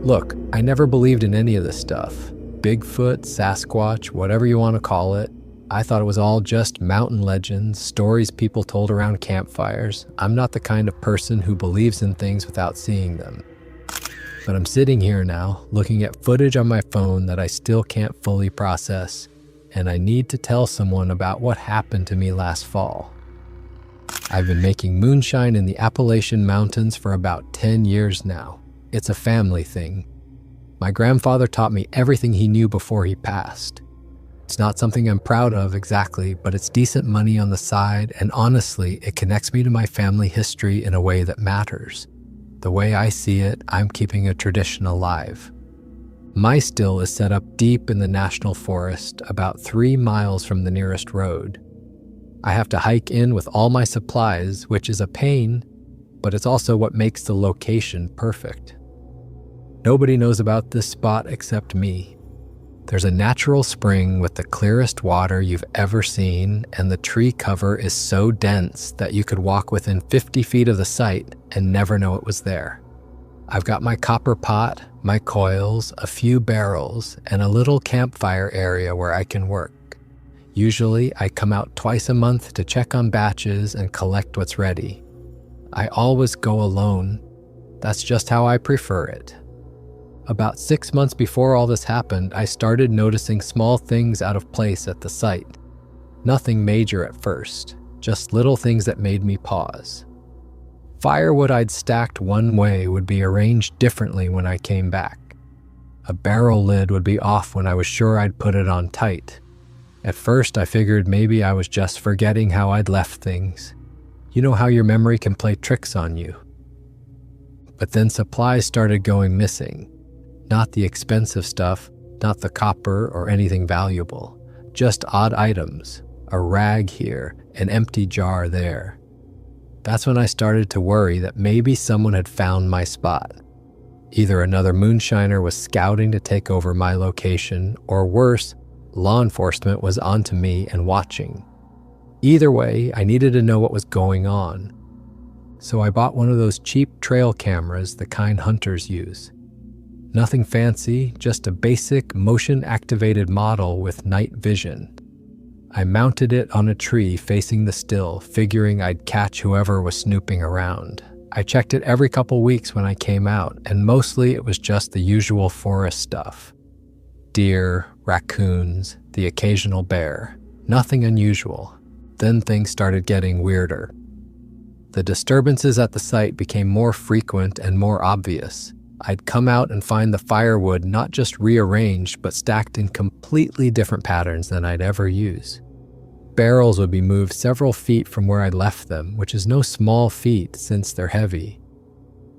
Look, I never believed in any of this stuff. Bigfoot, Sasquatch, whatever you want to call it. I thought it was all just mountain legends, stories people told around campfires. I'm not the kind of person who believes in things without seeing them. But I'm sitting here now, looking at footage on my phone that I still can't fully process, and I need to tell someone about what happened to me last fall. I've been making moonshine in the Appalachian Mountains for about 10 years now. It's a family thing. My grandfather taught me everything he knew before he passed. It's not something I'm proud of exactly, but it's decent money on the side, and honestly, it connects me to my family history in a way that matters. The way I see it, I'm keeping a tradition alive. My still is set up deep in the national forest, about 3 miles from the nearest road. I have to hike in with all my supplies, which is a pain, but it's also what makes the location perfect. Nobody knows about this spot except me. There's a natural spring with the clearest water you've ever seen, and the tree cover is so dense that you could walk within 50 feet of the site and never know it was there. I've got my copper pot, my coils, a few barrels, and a little campfire area where I can work. Usually, I come out twice a month to check on batches and collect what's ready. I always go alone. That's just how I prefer it. About 6 months before all this happened, I started noticing small things out of place at the site. Nothing major at first, just little things that made me pause. Firewood I'd stacked one way would be arranged differently when I came back. A barrel lid would be off when I was sure I'd put it on tight. At first, I figured maybe I was just forgetting how I'd left things. You know how your memory can play tricks on you. But then supplies started going missing. Not the expensive stuff, not the copper or anything valuable, just odd items, a rag here, an empty jar there. That's when I started to worry that maybe someone had found my spot. Either another moonshiner was scouting to take over my location, or worse, law enforcement was onto me and watching. Either way, I needed to know what was going on. So I bought one of those cheap trail cameras, the kind hunters use. Nothing fancy, just a basic motion-activated model with night vision. I mounted it on a tree facing the still, figuring I'd catch whoever was snooping around. I checked it every couple weeks when I came out, and mostly it was just the usual forest stuff. Deer, raccoons, the occasional bear. Nothing unusual. Then things started getting weirder. The disturbances at the site became more frequent and more obvious. I'd come out and find the firewood not just rearranged, but stacked in completely different patterns than I'd ever use. Barrels would be moved several feet from where I'd left them, which is no small feat since they're heavy.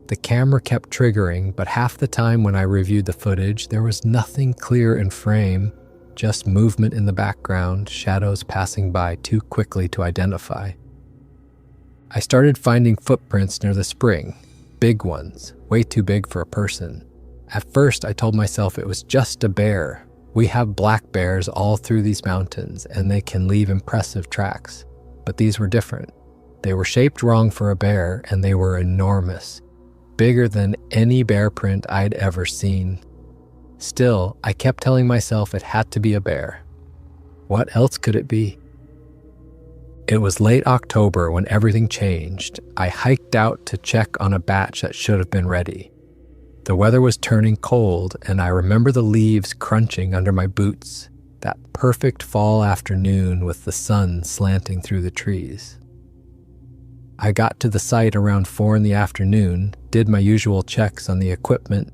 The camera kept triggering, but half the time when I reviewed the footage, there was nothing clear in frame, just movement in the background, shadows passing by too quickly to identify. I started finding footprints near the spring, big ones, way too big for a person. At first, I told myself it was just a bear. We have black bears all through these mountains, and they can leave impressive tracks. But these were different. They were shaped wrong for a bear, and they were enormous, bigger than any bear print I'd ever seen. Still, I kept telling myself it had to be a bear. What else could it be? It was late October when everything changed. I hiked out to check on a batch that should have been ready. The weather was turning cold, and I remember the leaves crunching under my boots, that perfect fall afternoon with the sun slanting through the trees. I got to the site around 4 in the afternoon, did my usual checks on the equipment,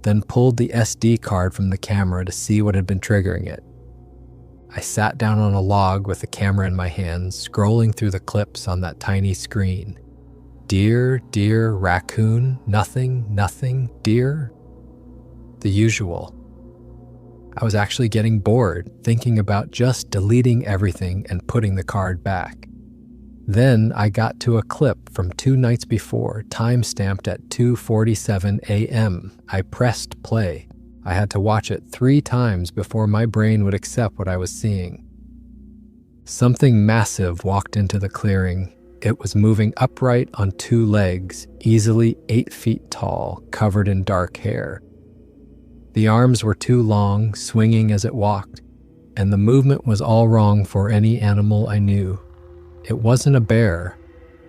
then pulled the SD card from the camera to see what had been triggering it. I sat down on a log with the camera in my hands, scrolling through the clips on that tiny screen. Deer, deer, raccoon, nothing, deer. The usual. I was actually getting bored, thinking about just deleting everything and putting the card back. Then I got to a clip from 2 nights before, time-stamped at 2:47 a.m. I pressed play. I had to watch it 3 times before my brain would accept what I was seeing. Something massive walked into the clearing. It was moving upright on 2 legs, easily 8 feet tall, covered in dark hair. The arms were too long, swinging as it walked, and the movement was all wrong for any animal I knew. It wasn't a bear.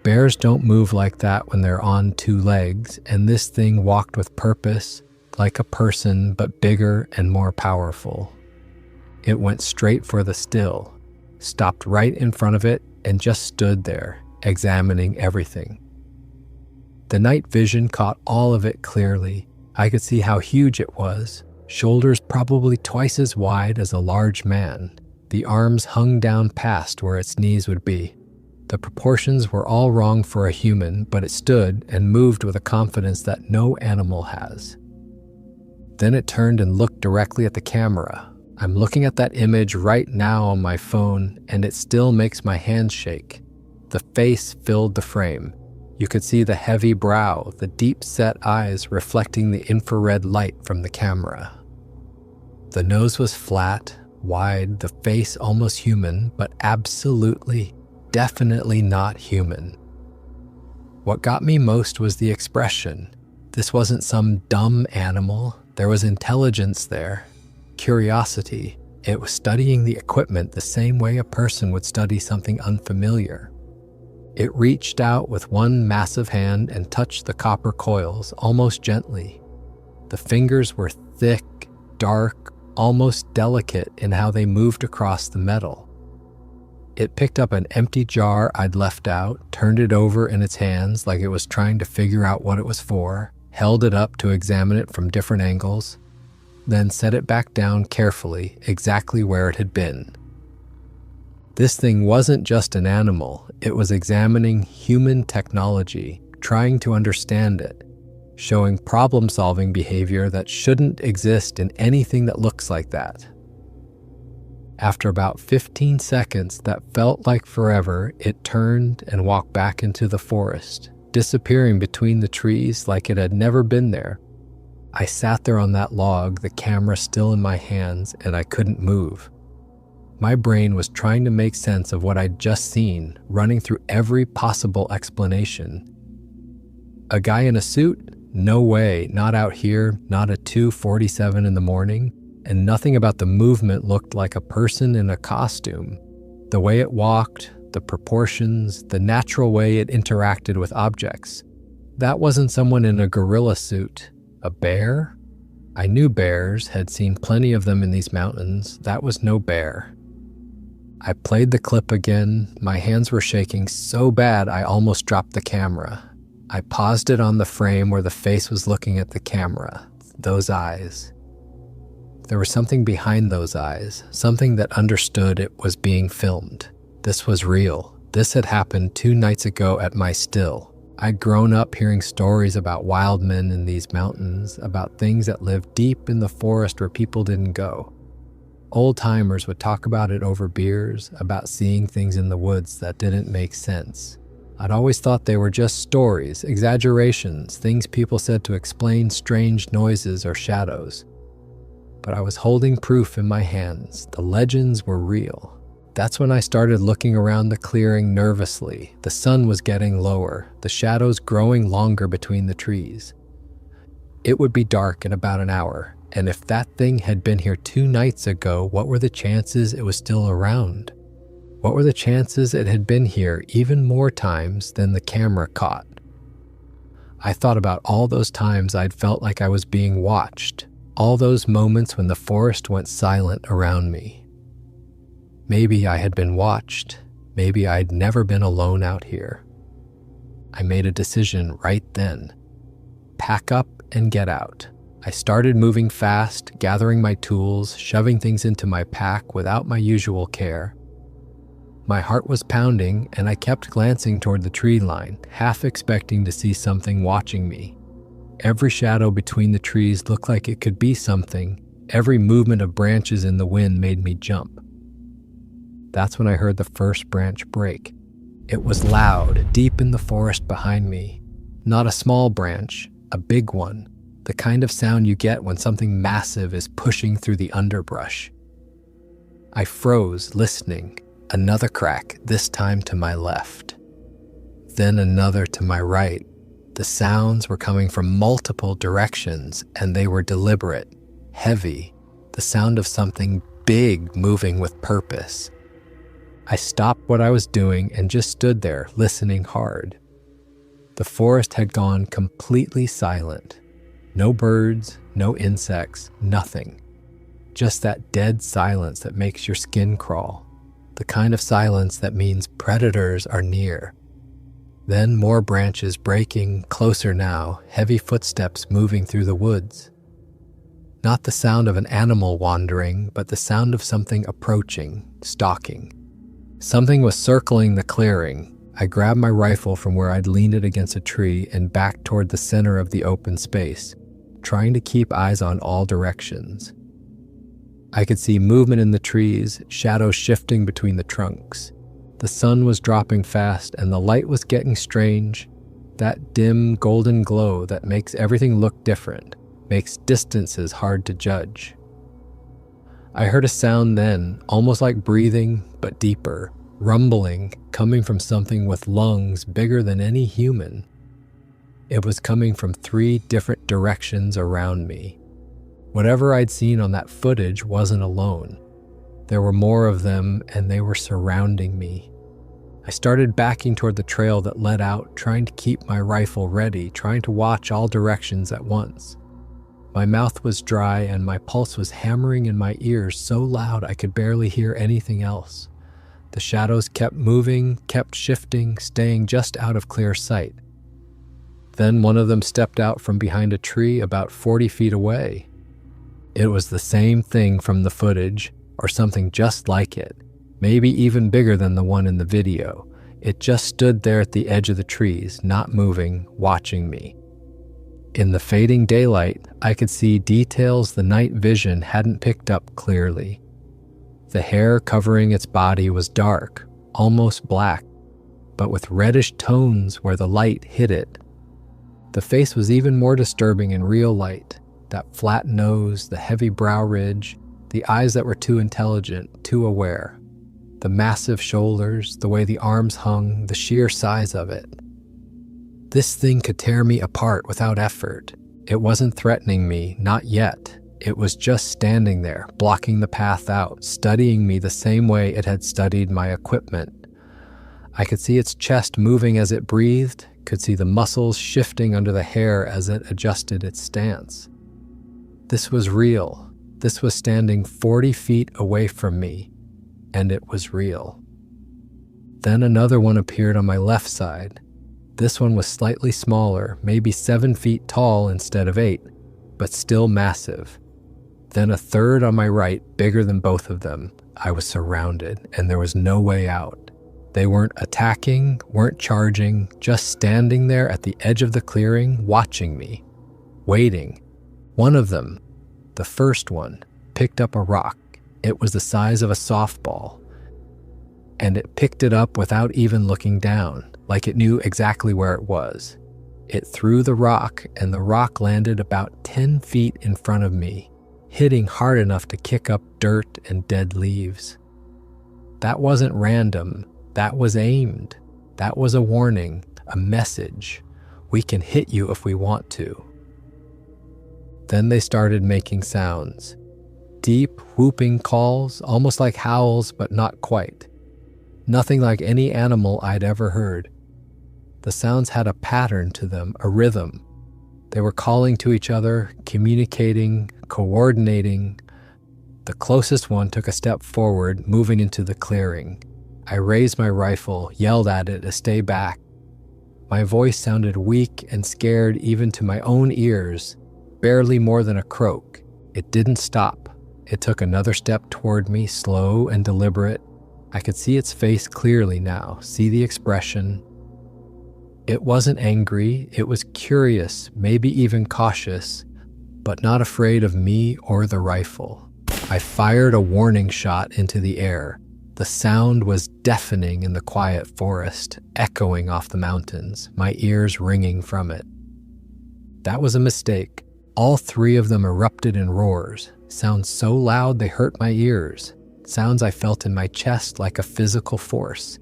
Bears don't move like that when they're on two legs, and this thing walked with purpose, like a person, but bigger and more powerful. It went straight for the still, stopped right in front of it, and just stood there, examining everything. The night vision caught all of it clearly. I could see how huge it was, shoulders probably twice as wide as a large man. The arms hung down past where its knees would be. The proportions were all wrong for a human, but it stood and moved with a confidence that no animal has. Then it turned and looked directly at the camera. I'm looking at that image right now on my phone, and it still makes my hands shake. The face filled the frame. You could see the heavy brow, the deep-set eyes reflecting the infrared light from the camera. The nose was flat, wide, the face almost human, but absolutely, definitely not human. What got me most was the expression. This wasn't some dumb animal. There was intelligence there, curiosity. It was studying the equipment the same way a person would study something unfamiliar. It reached out with one massive hand and touched the copper coils almost gently. The fingers were thick, dark, almost delicate in how they moved across the metal. It picked up an empty jar I'd left out, turned it over in its hands like it was trying to figure out what it was for, held it up to examine it from different angles, then set it back down carefully, exactly where it had been. This thing wasn't just an animal, it was examining human technology, trying to understand it, showing problem-solving behavior that shouldn't exist in anything that looks like that. After about 15 seconds that felt like forever, it turned and walked back into the forest, disappearing between the trees like it had never been there. I sat there on that log, the camera still in my hands, and I couldn't move. My brain was trying to make sense of what I'd just seen, running through every possible explanation. A guy in a suit? No way, not out here, not at 2:47 in the morning, and nothing about the movement looked like a person in a costume. The way it walked, the proportions, the natural way it interacted with objects. That wasn't someone in a gorilla suit. A bear? I knew bears, had seen plenty of them in these mountains. That was no bear. I played the clip again. My hands were shaking so bad I almost dropped the camera. I paused it on the frame where the face was looking at the camera. Those eyes. There was something behind those eyes, something that understood it was being filmed. This was real. This had happened 2 nights ago at my still. I'd grown up hearing stories about wild men in these mountains, about things that lived deep in the forest where people didn't go. Old-timers would talk about it over beers, about seeing things in the woods that didn't make sense. I'd always thought they were just stories, exaggerations, things people said to explain strange noises or shadows. But I was holding proof in my hands. The legends were real. That's when I started looking around the clearing nervously. The sun was getting lower, the shadows growing longer between the trees. It would be dark in about an hour, and if that thing had been here 2 nights ago, what were the chances it was still around? What were the chances it had been here even more times than the camera caught? I thought about all those times I'd felt like I was being watched, all those moments when the forest went silent around me. Maybe I had been watched. Maybe I'd never been alone out here. I made a decision right then. Pack up and get out. I started moving fast, gathering my tools, shoving things into my pack without my usual care. My heart was pounding, and I kept glancing toward the tree line, half expecting to see something watching me. Every shadow between the trees looked like it could be something. Every movement of branches in the wind made me jump. That's when I heard the first branch break. It was loud, deep in the forest behind me. Not a small branch, a big one. The kind of sound you get when something massive is pushing through the underbrush. I froze, listening. Another crack, this time to my left. Then another to my right. The sounds were coming from multiple directions, and they were deliberate. heavy, the sound of something big moving with purpose. I stopped what I was doing and just stood there, listening hard. The forest had gone completely silent. No birds, no insects, nothing. Just that dead silence that makes your skin crawl. The kind of silence that means predators are near. Then more branches breaking, closer now, heavy footsteps moving through the woods. Not the sound of an animal wandering, but the sound of something approaching, stalking. Something was circling the clearing. I grabbed my rifle from where I'd leaned it against a tree and backed toward the center of the open space, trying to keep eyes on all directions. I could see movement in the trees, shadows shifting between the trunks. The sun was dropping fast and the light was getting strange. That dim golden glow that makes everything look different, makes distances hard to judge. I heard a sound then, almost like breathing, but deeper, rumbling, coming from something with lungs bigger than any human. It was coming from 3 different directions around me. Whatever I'd seen on that footage wasn't alone. There were more of them, and they were surrounding me. I started backing toward the trail that led out, trying to keep my rifle ready, trying to watch all directions at once. My mouth was dry, and my pulse was hammering in my ears so loud I could barely hear anything else. The shadows kept moving, kept shifting, staying just out of clear sight. Then one of them stepped out from behind a tree about 40 feet away. It was the same thing from the footage, or something just like it, maybe even bigger than the one in the video. It just stood there at the edge of the trees, not moving, watching me. In the fading daylight, I could see details the night vision hadn't picked up clearly. The hair covering its body was dark, almost black, but with reddish tones where the light hit it. The face was even more disturbing in real light. That flat nose, the heavy brow ridge, the eyes that were too intelligent, too aware. The massive shoulders, the way the arms hung, the sheer size of it. This thing could tear me apart without effort. It wasn't threatening me, not yet. It was just standing there, blocking the path out, studying me the same way it had studied my equipment. I could see its chest moving as it breathed, could see the muscles shifting under the hair as it adjusted its stance. This was real. This was standing 40 feet away from me, and it was real. Then another one appeared on my left side. This one was slightly smaller, maybe 7 feet tall instead of 8, but still massive. Then a third on my right, bigger than both of them. I was surrounded, and there was no way out. They weren't attacking, weren't charging, just standing there at the edge of the clearing, watching me, waiting. One of them, the first one, picked up a rock. It was the size of a softball, and it picked it up without even looking down, like it knew exactly where it was. It threw the rock, and the rock landed about 10 feet in front of me, hitting hard enough to kick up dirt and dead leaves. That wasn't random. That was aimed. That was a warning, a message. We can hit you if we want to. Then they started making sounds. Deep, whooping calls, almost like howls, but not quite. Nothing like any animal I'd ever heard. The sounds had a pattern to them, a rhythm. They were calling to each other, communicating, coordinating. The closest one took a step forward, moving into the clearing. I raised my rifle, yelled at it to stay back. My voice sounded weak and scared even to my own ears, barely more than a croak. It didn't stop. It took another step toward me, slow and deliberate. I could see its face clearly now, see the expression. It wasn't angry, it was curious, maybe even cautious, but not afraid of me or the rifle. I fired a warning shot into the air. The sound was deafening in the quiet forest, echoing off the mountains, my ears ringing from it. That was a mistake. All 3 of them erupted in roars, sounds so loud they hurt my ears, sounds I felt in my chest like a physical force.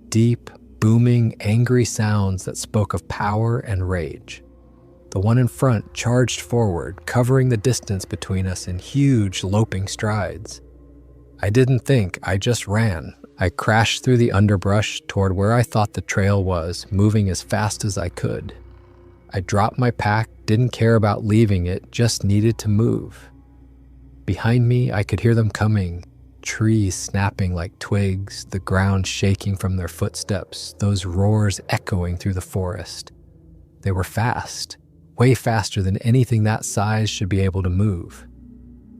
Deep, booming, angry sounds that spoke of power and rage. The one in front charged forward, covering the distance between us in huge, loping strides. I didn't think, I just ran. I crashed through the underbrush toward where I thought the trail was, moving as fast as I could. I dropped my pack, didn't care about leaving it, just needed to move. Behind me, I could hear them coming, trees snapping like twigs, the ground shaking from their footsteps, those roars echoing through the forest. They were fast, way faster than anything that size should be able to move.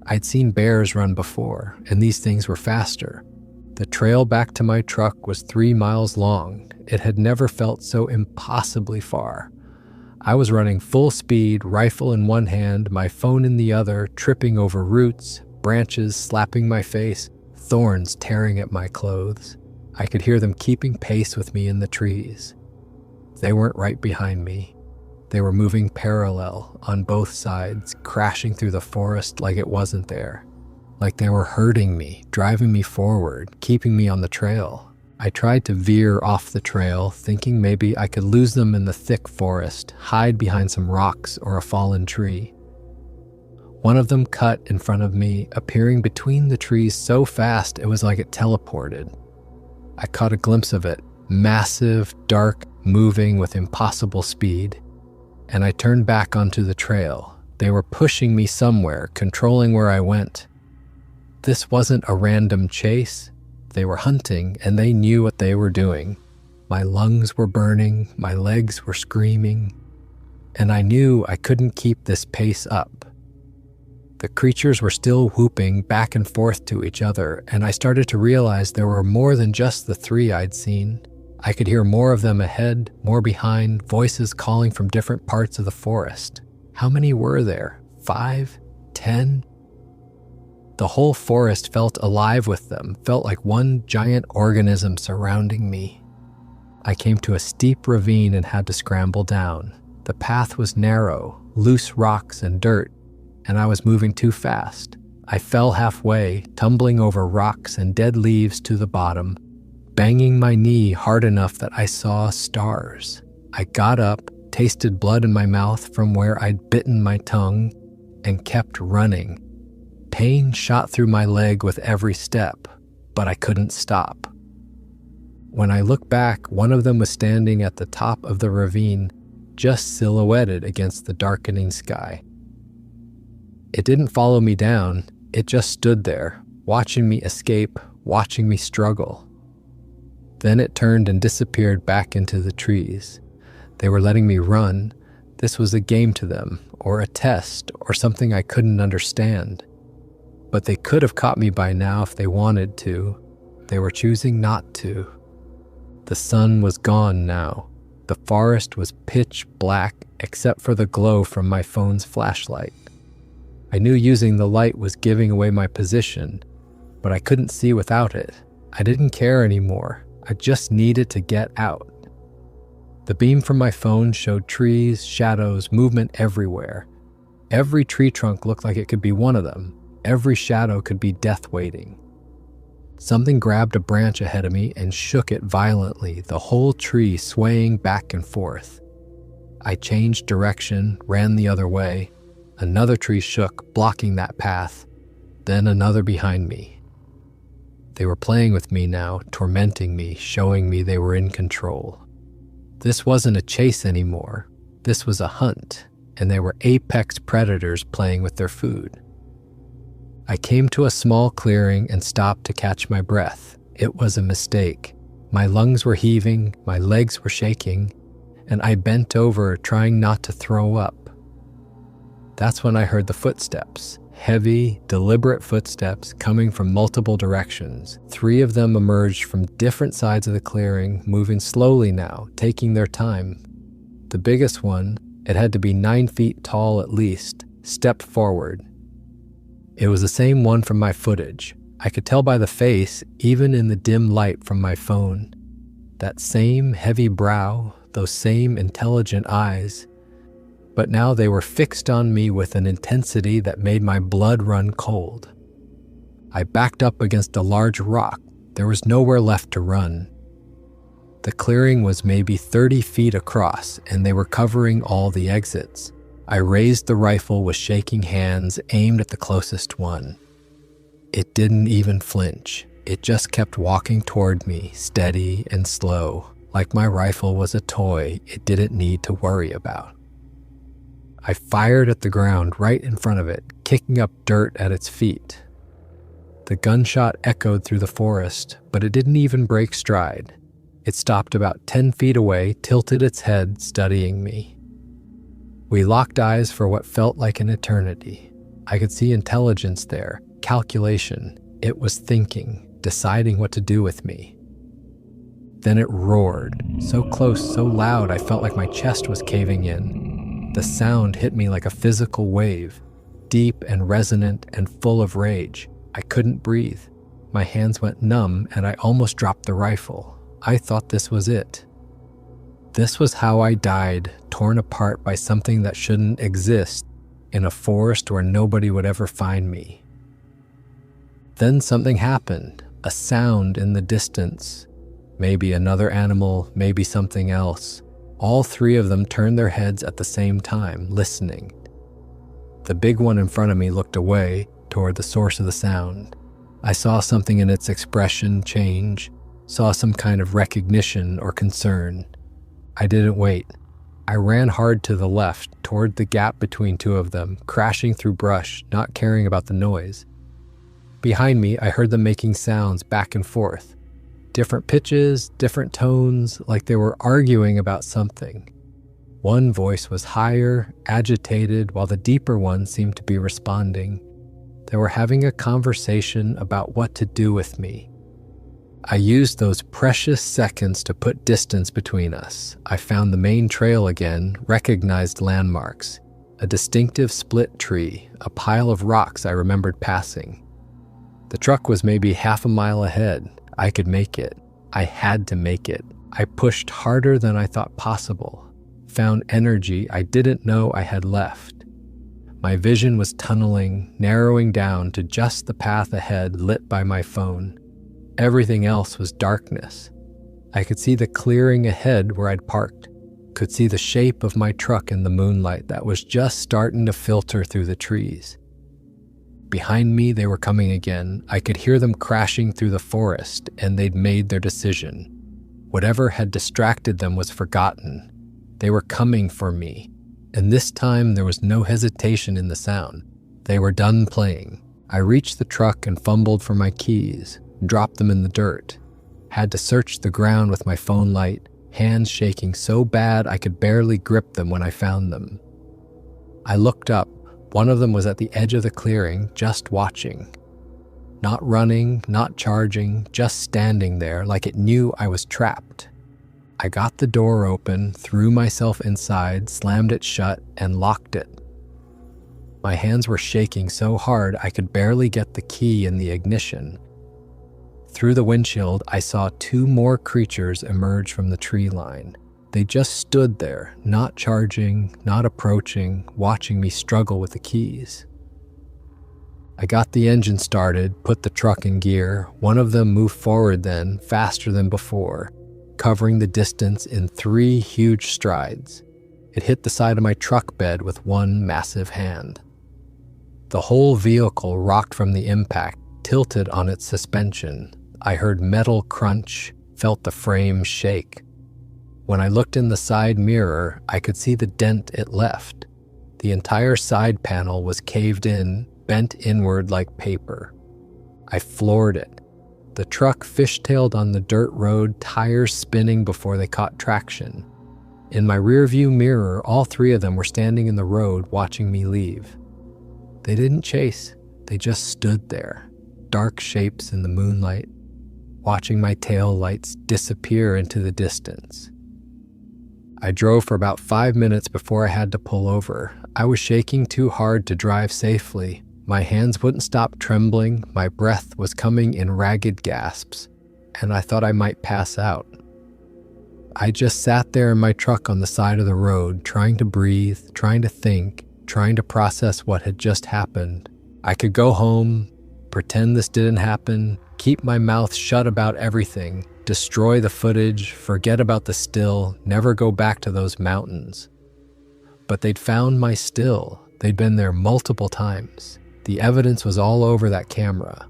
I'd seen bears run before, and these things were faster. The trail back to my truck was 3 miles long. It had never felt so impossibly far. I was running full speed, rifle in one hand, my phone in the other, tripping over roots, branches slapping my face, thorns tearing at my clothes. I could hear them keeping pace with me in the trees. They weren't right behind me. They were moving parallel on both sides, crashing through the forest like it wasn't there. Like they were hurting me, driving me forward, keeping me on the trail. I tried to veer off the trail, thinking maybe I could lose them in the thick forest, hide behind some rocks or a fallen tree. One of them cut in front of me, appearing between the trees so fast it was like it teleported. I caught a glimpse of it, massive, dark, moving with impossible speed, and I turned back onto the trail. They were pushing me somewhere, controlling where I went. This wasn't a random chase. They were hunting, and they knew what they were doing. My lungs were burning, my legs were screaming, and I knew I couldn't keep this pace up. The creatures were still whooping back and forth to each other, and I started to realize there were more than just the 3 I'd seen. I could hear more of them ahead, more behind, voices calling from different parts of the forest. How many were there? 5? 10? The whole forest felt alive with them, felt like one giant organism surrounding me. I came to a steep ravine and had to scramble down. The path was narrow, loose rocks and dirt, and I was moving too fast. I fell halfway, tumbling over rocks and dead leaves to the bottom, banging my knee hard enough that I saw stars. I got up, tasted blood in my mouth from where I'd bitten my tongue, and kept running. Pain shot through my leg with every step, but I couldn't stop. When I looked back, one of them was standing at the top of the ravine, just silhouetted against the darkening sky. It didn't follow me down, it just stood there, watching me escape, watching me struggle. Then it turned and disappeared back into the trees. They were letting me run. This was a game to them, or a test, or something I couldn't understand. But they could have caught me by now if they wanted to. They were choosing not to. The sun was gone now. The forest was pitch black except for the glow from my phone's flashlight. I knew using the light was giving away my position, but I couldn't see without it. I didn't care anymore. I just needed to get out. The beam from my phone showed trees, shadows, movement everywhere. Every tree trunk looked like it could be one of them. Every shadow could be death waiting. Something grabbed a branch ahead of me and shook it violently, the whole tree swaying back and forth. I changed direction, ran the other way. Another tree shook, blocking that path. Then another behind me. They were playing with me now, tormenting me, showing me they were in control. This wasn't a chase anymore. This was a hunt, and they were apex predators playing with their food. I came to a small clearing and stopped to catch my breath. It was a mistake. My lungs were heaving, my legs were shaking, and I bent over, trying not to throw up. That's when I heard the footsteps. Heavy, deliberate footsteps coming from multiple directions. 3 of them emerged from different sides of the clearing, moving slowly now, taking their time. The biggest one, it had to be 9 feet tall at least, stepped forward. It was the same one from my footage. I could tell by the face, even in the dim light from my phone. That same heavy brow, those same intelligent eyes. But now they were fixed on me with an intensity that made my blood run cold. I backed up against a large rock. There was nowhere left to run. The clearing was maybe 30 feet across, and they were covering all the exits. I raised the rifle with shaking hands, aimed at the closest one. It didn't even flinch. It just kept walking toward me, steady and slow, like my rifle was a toy it didn't need to worry about. I fired at the ground right in front of it, kicking up dirt at its feet. The gunshot echoed through the forest, but it didn't even break stride. It stopped about 10 feet away, tilted its head, studying me. We locked eyes for what felt like an eternity. I could see intelligence there, calculation. It was thinking, deciding what to do with me. Then it roared, so close, so loud, I felt like my chest was caving in. The sound hit me like a physical wave, deep and resonant and full of rage. I couldn't breathe. My hands went numb and I almost dropped the rifle. I thought this was it. This was how I died, torn apart by something that shouldn't exist, in a forest where nobody would ever find me. Then something happened, a sound in the distance. Maybe another animal, maybe something else. All three of them turned their heads at the same time, listening. The big one in front of me looked away, toward the source of the sound. I saw something in its expression change, saw some kind of recognition or concern. I didn't wait. I ran hard to the left, toward the gap between two of them, crashing through brush, not caring about the noise. Behind me, I heard them making sounds back and forth. Different pitches, different tones, like they were arguing about something. One voice was higher, agitated, while the deeper one seemed to be responding. They were having a conversation about what to do with me. I used those precious seconds to put distance between us. I found the main trail again, recognized landmarks. A distinctive split tree, a pile of rocks I remembered passing. The truck was maybe half a mile ahead. I could make it. I had to make it. I pushed harder than I thought possible. Found energy I didn't know I had left. My vision was tunneling, narrowing down to just the path ahead lit by my phone. Everything else was darkness. I could see the clearing ahead where I'd parked, could see the shape of my truck in the moonlight that was just starting to filter through the trees. Behind me, they were coming again. I could hear them crashing through the forest, and they'd made their decision. Whatever had distracted them was forgotten. They were coming for me, and this time there was no hesitation in the sound. They were done playing. I reached the truck and fumbled for my keys, dropped them in the dirt. Had to search the ground with my phone light, hands shaking so bad I could barely grip them when I found them. I looked up. One of them was at the edge of the clearing, just watching. Not running, not charging, just standing there like it knew I was trapped. I got the door open, threw myself inside, slammed it shut, and locked it. My hands were shaking so hard I could barely get the key in the ignition. Through the windshield, I saw two more creatures emerge from the tree line. They just stood there, not charging, not approaching, watching me struggle with the keys. I got the engine started, put the truck in gear. One of them moved forward then, faster than before, covering the distance in 3 huge strides. It hit the side of my truck bed with one massive hand. The whole vehicle rocked from the impact, tilted on its suspension. I heard metal crunch, felt the frame shake. When I looked in the side mirror, I could see the dent it left. The entire side panel was caved in, bent inward like paper. I floored it. The truck fishtailed on the dirt road, tires spinning before they caught traction. In my rearview mirror, all 3 of them were standing in the road watching me leave. They didn't chase, they just stood there, dark shapes in the moonlight, watching my tail lights disappear into the distance. I drove for about 5 minutes before I had to pull over. I was shaking too hard to drive safely. My hands wouldn't stop trembling, my breath was coming in ragged gasps, and I thought I might pass out. I just sat there in my truck on the side of the road, trying to breathe, trying to think, trying to process what had just happened. I could go home, pretend this didn't happen, keep my mouth shut about everything, destroy the footage, forget about the still, never go back to those mountains. But they'd found my still. They'd been there multiple times. The evidence was all over that camera.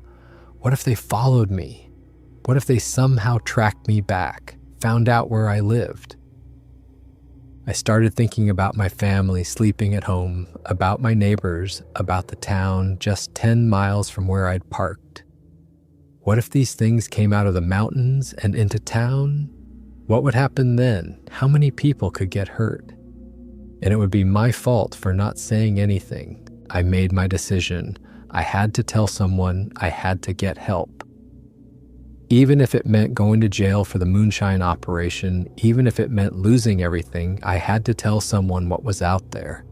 What if they followed me? What if they somehow tracked me back, found out where I lived? I started thinking about my family sleeping at home, about my neighbors, about the town just 10 miles from where I'd parked. What if these things came out of the mountains and into town? What would happen then? How many people could get hurt? And it would be my fault for not saying anything. I made my decision. I had to tell someone. I had to get help. Even if it meant going to jail for the moonshine operation, even if it meant losing everything, I had to tell someone what was out there.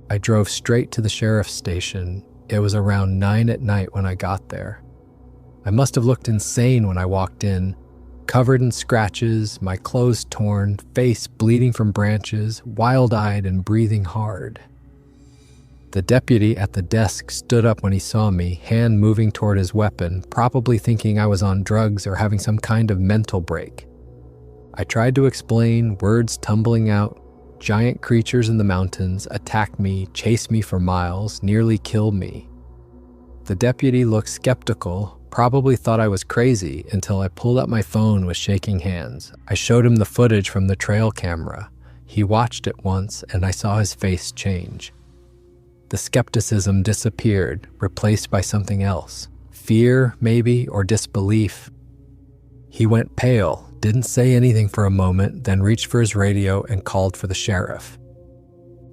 I drove straight to the sheriff's station. It was around 9 at night when I got there. I must have looked insane when I walked in, covered in scratches, my clothes torn, face bleeding from branches, wild-eyed and breathing hard. The deputy at the desk stood up when he saw me, hand moving toward his weapon, probably thinking I was on drugs or having some kind of mental break. I tried to explain, words tumbling out. Giant creatures in the mountains attacked me, chased me for miles, nearly killed me. The deputy looked skeptical, probably thought I was crazy until I pulled out my phone with shaking hands. I showed him the footage from the trail camera. He watched it once and I saw his face change. The skepticism disappeared, replaced by something else. Fear, maybe, or disbelief. He went pale, didn't say anything for a moment, then reached for his radio and called for the sheriff.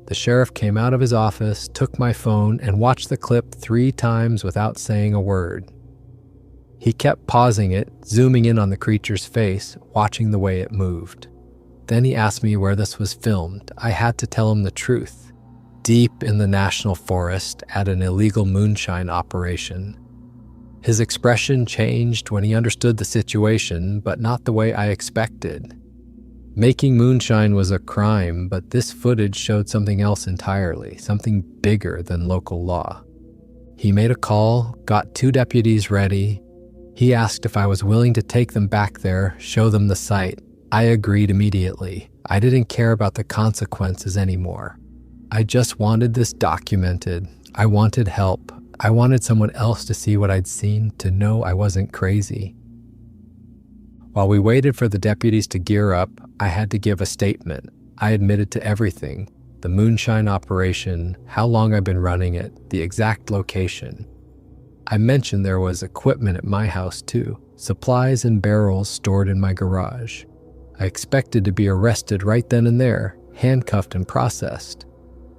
The sheriff came out of his office, took my phone, and watched the clip 3 times without saying a word. He kept pausing it, zooming in on the creature's face, watching the way it moved. Then he asked me where this was filmed. I had to tell him the truth. Deep in the national forest at an illegal moonshine operation. His expression changed when he understood the situation, but not the way I expected. Making moonshine was a crime, but this footage showed something else entirely, something bigger than local law. He made a call, got 2 deputies ready. He asked if I was willing to take them back there, show them the site. I agreed immediately. I didn't care about the consequences anymore. I just wanted this documented. I wanted help. I wanted someone else to see what I'd seen, to know I wasn't crazy. While we waited for the deputies to gear up, I had to give a statement. I admitted to everything. The moonshine operation, how long I've been running it, the exact location. I mentioned there was equipment at my house too, supplies and barrels stored in my garage. I expected to be arrested right then and there, handcuffed and processed.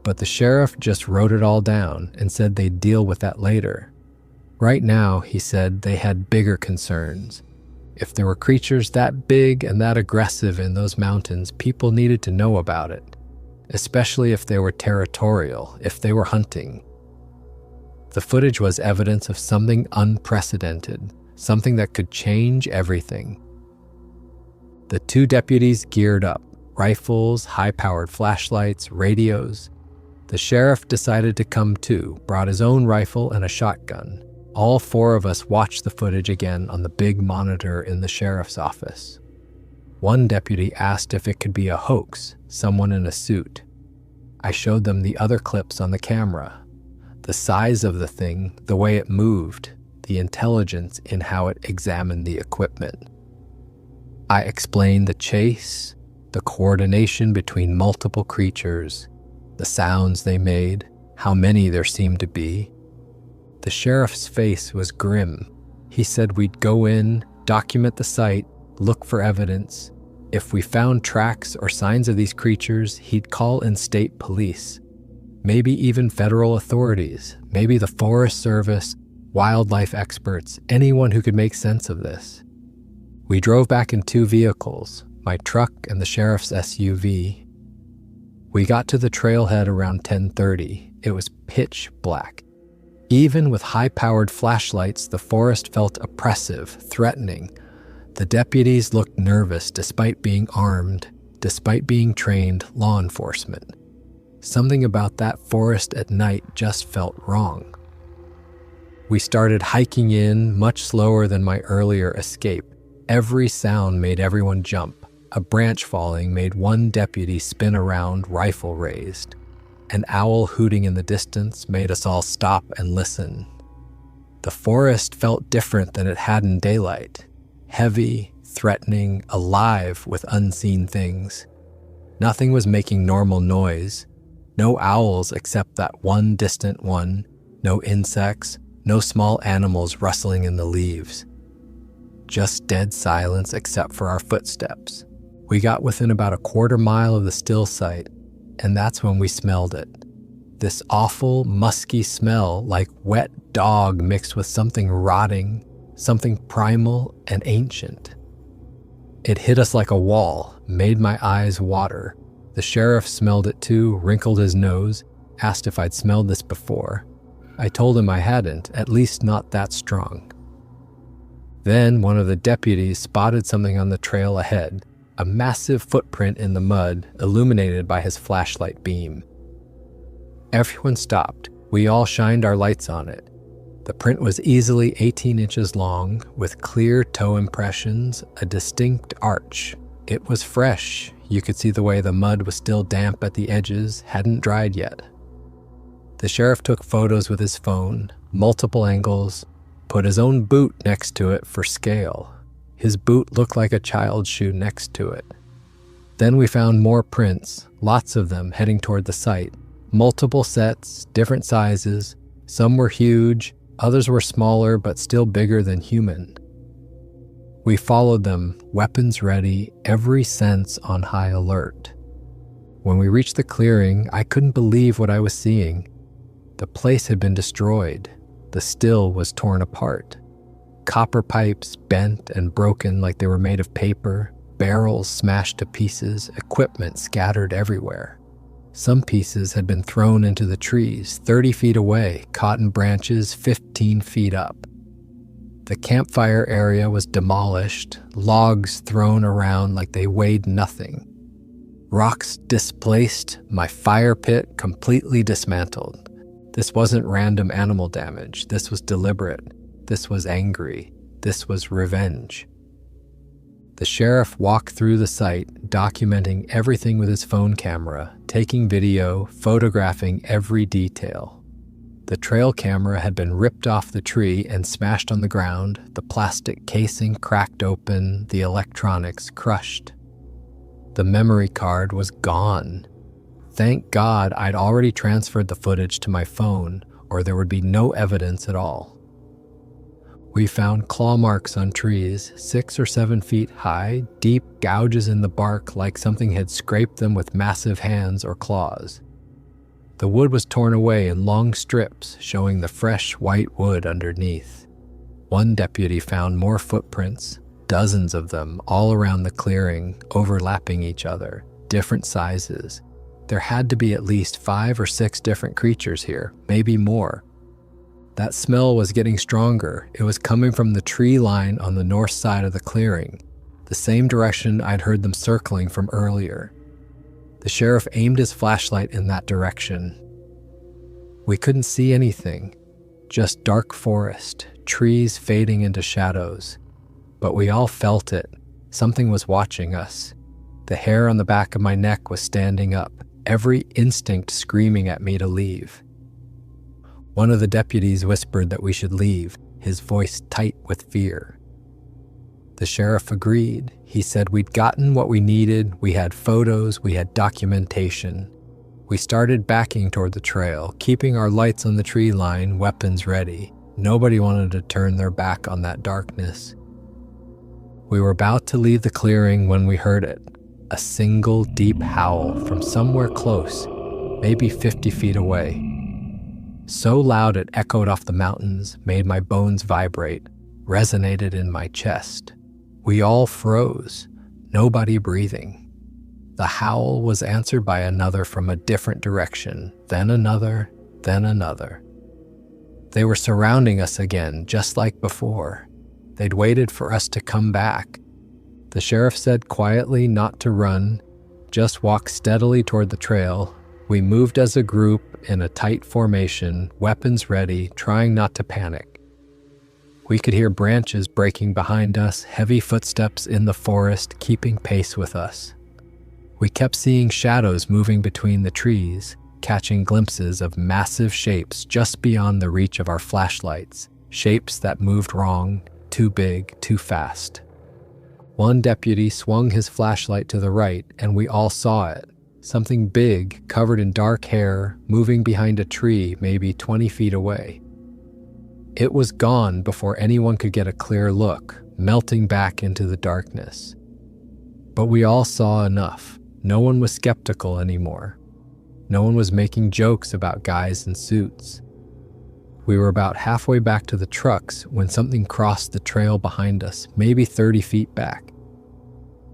But the sheriff just wrote it all down and said they'd deal with that later. Right now, he said, they had bigger concerns. If there were creatures that big and that aggressive in those mountains, people needed to know about it, especially if they were territorial, if they were hunting. The footage was evidence of something unprecedented, something that could change everything. The 2 deputies geared up, rifles, high-powered flashlights, radios. The sheriff decided to come too, brought his own rifle and a shotgun. All 4 of us watched the footage again on the big monitor in the sheriff's office. One deputy asked if it could be a hoax, someone in a suit. I showed them the other clips on the camera. The size of the thing, the way it moved, the intelligence in how it examined the equipment. I explained the chase, the coordination between multiple creatures, the sounds they made, how many there seemed to be. The sheriff's face was grim. He said we'd go in, document the site, look for evidence. If we found tracks or signs of these creatures, he'd call in state police, maybe even federal authorities, maybe the Forest Service, wildlife experts, anyone who could make sense of this. We drove back in 2 vehicles, my truck and the sheriff's SUV. We got to the trailhead around 10:30. It was pitch black. Even with high-powered flashlights, the forest felt oppressive, threatening. The deputies looked nervous despite being armed, despite being trained law enforcement. Something about that forest at night just felt wrong. We started hiking in, much slower than my earlier escape. Every sound made everyone jump. A branch falling made one deputy spin around, rifle raised. An owl hooting in the distance made us all stop and listen. The forest felt different than it had in daylight. Heavy, threatening, alive with unseen things. Nothing was making normal noise. No owls except that one distant one. No insects, no small animals rustling in the leaves. Just dead silence except for our footsteps. We got within about a quarter mile of the still site, and that's when we smelled it. This awful, musky smell like wet dog mixed with something rotting, something primal and ancient. It hit us like a wall, made my eyes water. The sheriff smelled it too, wrinkled his nose, asked if I'd smelled this before. I told him I hadn't, at least not that strong. Then one of the deputies spotted something on the trail ahead, a massive footprint in the mud illuminated by his flashlight beam. Everyone stopped. We all shined our lights on it. The print was easily 18 inches long, with clear toe impressions, a distinct arch. It was fresh. You could see the way the mud was still damp at the edges, hadn't dried yet. The sheriff took photos with his phone, multiple angles, put his own boot next to it for scale. His boot looked like a child's shoe next to it. Then we found more prints, lots of them heading toward the site. Multiple sets, different sizes. Some were huge, others were smaller but still bigger than human. We followed them, weapons ready, every sense on high alert. When we reached the clearing, I couldn't believe what I was seeing. The place had been destroyed. The still was torn apart. Copper pipes bent and broken like they were made of paper, barrels smashed to pieces, equipment scattered everywhere. Some pieces had been thrown into the trees 30 feet away, caught in branches 15 feet up. The campfire area was demolished, logs thrown around like they weighed nothing. Rocks displaced, my fire pit completely dismantled. This wasn't random animal damage. This was deliberate. This was angry. This was revenge. The sheriff walked through the site, documenting everything with his phone camera, taking video, photographing every detail. The trail camera had been ripped off the tree and smashed on the ground, the plastic casing cracked open, the electronics crushed. The memory card was gone. Thank God I'd already transferred the footage to my phone, or there would be no evidence at all. We found claw marks on trees, 6 or 7 feet high, deep gouges in the bark like something had scraped them with massive hands or claws. The wood was torn away in long strips, showing the fresh white wood underneath. One deputy found more footprints, dozens of them all around the clearing, overlapping each other, different sizes. There had to be at least 5 or 6 different creatures here, maybe more. That smell was getting stronger. It was coming from the tree line on the north side of the clearing, the same direction I'd heard them circling from earlier. The sheriff aimed his flashlight in that direction. We couldn't see anything, just dark forest, trees fading into shadows. But we all felt it. Something was watching us. The hair on the back of my neck was standing up, every instinct screaming at me to leave. One of the deputies whispered that we should leave, his voice tight with fear. The sheriff agreed. He said we'd gotten what we needed, we had photos, we had documentation. We started backing toward the trail, keeping our lights on the tree line, weapons ready. Nobody wanted to turn their back on that darkness. We were about to leave the clearing when we heard it. A single deep howl from somewhere close, maybe 50 feet away. So loud it echoed off the mountains, made my bones vibrate, resonated in my chest. We all froze, nobody breathing. The howl was answered by another from a different direction, then another, then another. They were surrounding us again, just like before. They'd waited for us to come back. The sheriff said quietly not to run, just walk steadily toward the trail. We moved as a group in a tight formation, weapons ready, trying not to panic. We could hear branches breaking behind us, heavy footsteps in the forest keeping pace with us. We kept seeing shadows moving between the trees, catching glimpses of massive shapes just beyond the reach of our flashlights, shapes that moved wrong, too big, too fast. One deputy swung his flashlight to the right, and we all saw it. Something big, covered in dark hair, moving behind a tree maybe 20 feet away. It was gone before anyone could get a clear look, melting back into the darkness. But we all saw enough. No one was skeptical anymore. No one was making jokes about guys in suits. We were about halfway back to the trucks when something crossed the trail behind us, maybe 30 feet back.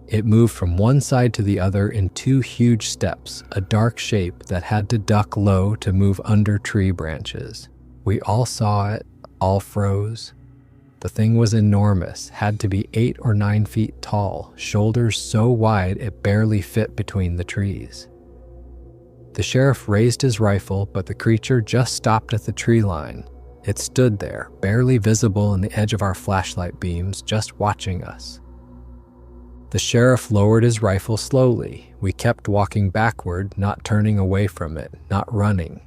It moved from one side to the other in 2 huge steps, a dark shape that had to duck low to move under tree branches. We all saw it, all froze. The thing was enormous, had to be 8 or 9 feet tall, shoulders so wide it barely fit between the trees. The sheriff raised his rifle, but the creature just stopped at the tree line. It stood there, barely visible in the edge of our flashlight beams, just watching us. The sheriff lowered his rifle slowly. We kept walking backward, not turning away from it, not running.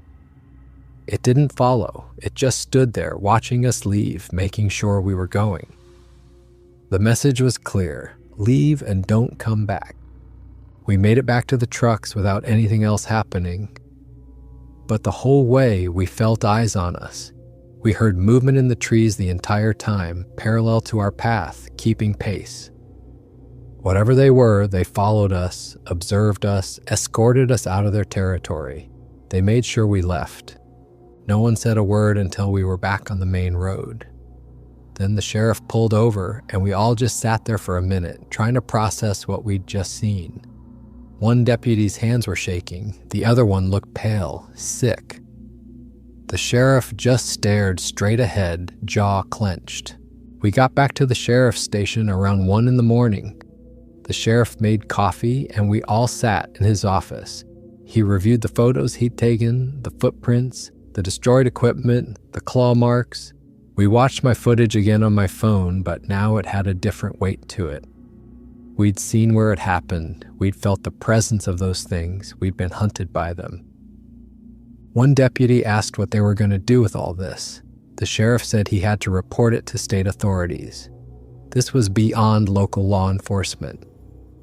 It didn't follow. It just stood there, watching us leave, making sure we were going. The message was clear: leave and don't come back. We made it back to the trucks without anything else happening. But the whole way, we felt eyes on us. We heard movement in the trees the entire time, parallel to our path, keeping pace. Whatever they were, they followed us, observed us, escorted us out of their territory. They made sure we left. No one said a word until we were back on the main road. Then the sheriff pulled over, and we all just sat there for a minute, trying to process what we'd just seen. One deputy's hands were shaking. The other one looked pale, sick. The sheriff just stared straight ahead, jaw clenched. We got back to the sheriff's station around 1 a.m. The sheriff made coffee, and we all sat in his office. He reviewed the photos he'd taken, the footprints, the destroyed equipment, the claw marks. We watched my footage again on my phone, but now it had a different weight to it. We'd seen where it happened. We'd felt the presence of those things. We'd been hunted by them. One deputy asked what they were going to do with all this. The sheriff said he had to report it to state authorities. This was beyond local law enforcement.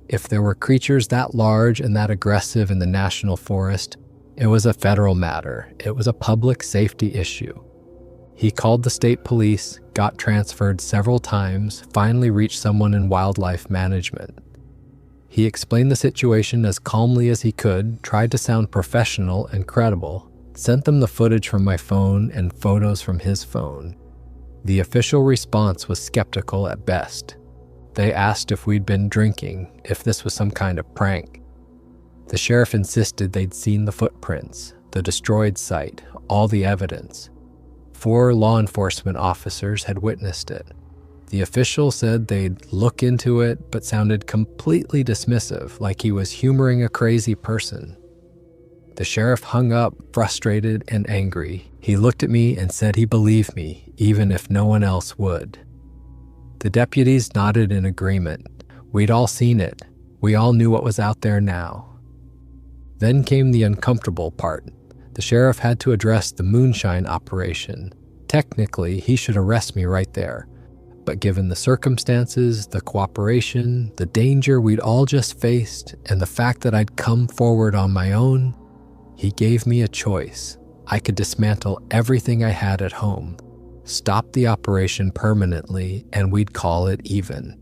If there were creatures that large and that aggressive in the national forest, it was a federal matter. It was a public safety issue. He called the state police, got transferred several times, finally reached someone in wildlife management. He explained the situation as calmly as he could, tried to sound professional and credible, sent them the footage from my phone and photos from his phone. The official response was skeptical at best. They asked if we'd been drinking, if this was some kind of prank. The sheriff insisted they'd seen the footprints, the destroyed site, all the evidence. 4 law enforcement officers had witnessed it. The official said they'd look into it, but sounded completely dismissive, like he was humoring a crazy person. The sheriff hung up, frustrated and angry. He looked at me and said he believed me, even if no one else would. The deputies nodded in agreement. We'd all seen it. We all knew what was out there now. Then came the uncomfortable part. The sheriff had to address the Moonshine operation. Technically, he should arrest me right there. But given the circumstances, the cooperation, the danger we'd all just faced, and the fact that I'd come forward on my own, he gave me a choice. I could dismantle everything I had at home, stop the operation permanently, and we'd call it even.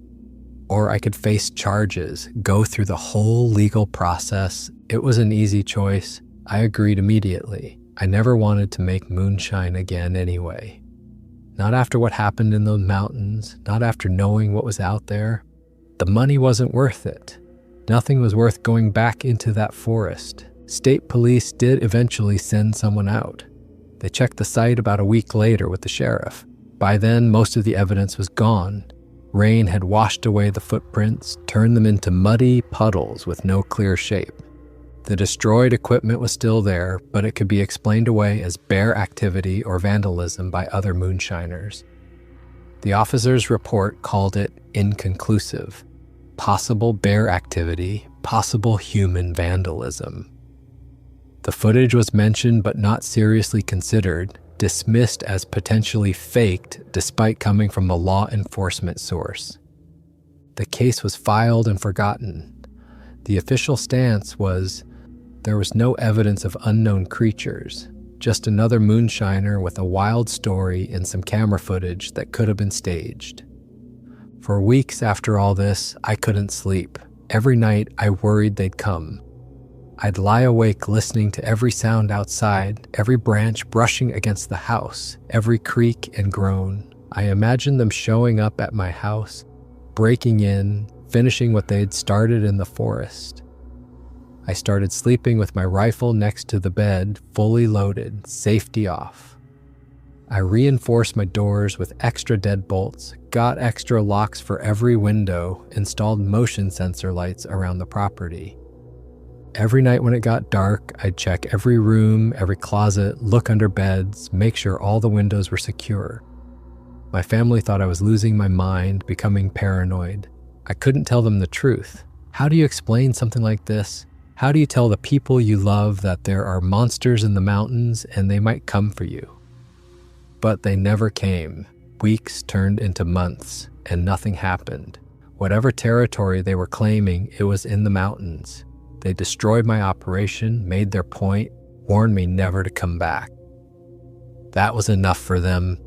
Or I could face charges, go through the whole legal process. It was an easy choice. I agreed immediately. I never wanted to make moonshine again anyway. Not after what happened in those mountains, not after knowing what was out there. The money wasn't worth it. Nothing was worth going back into that forest. State police did eventually send someone out. They checked the site about a week later with the sheriff. By then, most of the evidence was gone. Rain had washed away the footprints, turned them into muddy puddles with no clear shape. The destroyed equipment was still there, but it could be explained away as bear activity or vandalism by other moonshiners. The officer's report called it inconclusive. Possible bear activity, possible human vandalism. The footage was mentioned but not seriously considered, dismissed as potentially faked despite coming from a law enforcement source. The case was filed and forgotten. The official stance was there was no evidence of unknown creatures, just another moonshiner with a wild story and some camera footage that could have been staged. For weeks after all this, I couldn't sleep. Every night I worried they'd come. I'd lie awake listening to every sound outside, every branch brushing against the house, every creak and groan. I imagined them showing up at my house, breaking in, finishing what they'd started in the forest. I started sleeping with my rifle next to the bed, fully loaded, safety off. I reinforced my doors with extra deadbolts, got extra locks for every window, installed motion sensor lights around the property. Every night when it got dark, I'd check every room, every closet, look under beds, make sure all the windows were secure. My family thought I was losing my mind, becoming paranoid. I couldn't tell them the truth. How do you explain something like this? How do you tell the people you love that there are monsters in the mountains and they might come for you? But they never came. Weeks turned into months, and nothing happened. Whatever territory they were claiming, it was in the mountains. They destroyed my operation, made their point, warned me never to come back. That was enough for them.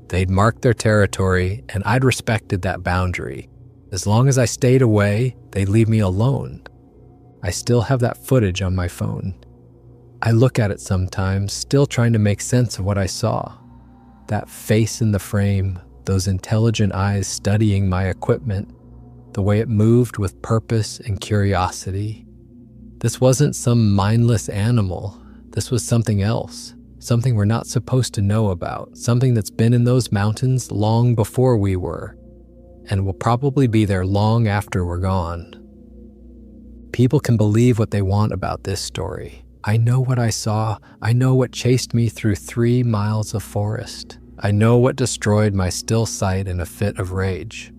They'd marked their territory, and I'd respected that boundary. As long as I stayed away, they'd leave me alone. I still have that footage on my phone. I look at it sometimes, still trying to make sense of what I saw. That face in the frame, those intelligent eyes studying my equipment, the way it moved with purpose and curiosity. This wasn't some mindless animal. This was something else, something we're not supposed to know about, something that's been in those mountains long before we were, and will probably be there long after we're gone. People can believe what they want about this story. I know what I saw. I know what chased me through 3 miles of forest. I know what destroyed my still sight in a fit of rage.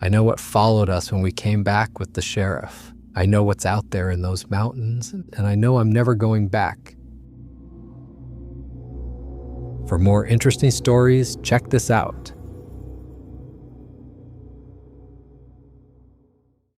I know what followed us when we came back with the sheriff. I know what's out there in those mountains, and I know I'm never going back. For more interesting stories, check this out.